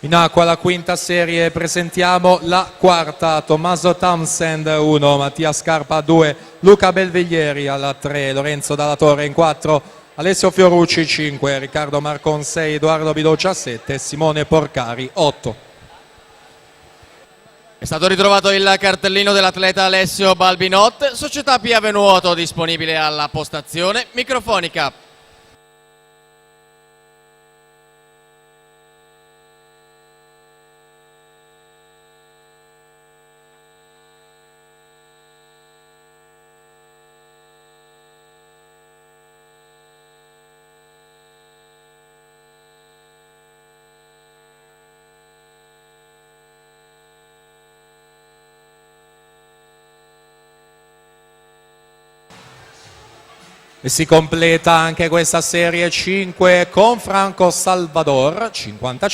In acqua la quinta serie, presentiamo la quarta, Tommaso Townsend 1, Mattia Scarpa 2, Luca Belviglieri alla 3, Lorenzo Dalla Torre in 4, Alessio Fiorucci 5, Riccardo Marcon 6, Edoardo Bidoccia 7, Simone Porcari 8. È stato ritrovato il cartellino dell'atleta Alessio Balbinot, società Piave Nuoto disponibile alla postazione microfonica. E si completa anche questa serie 5 con Franco Salvador 55.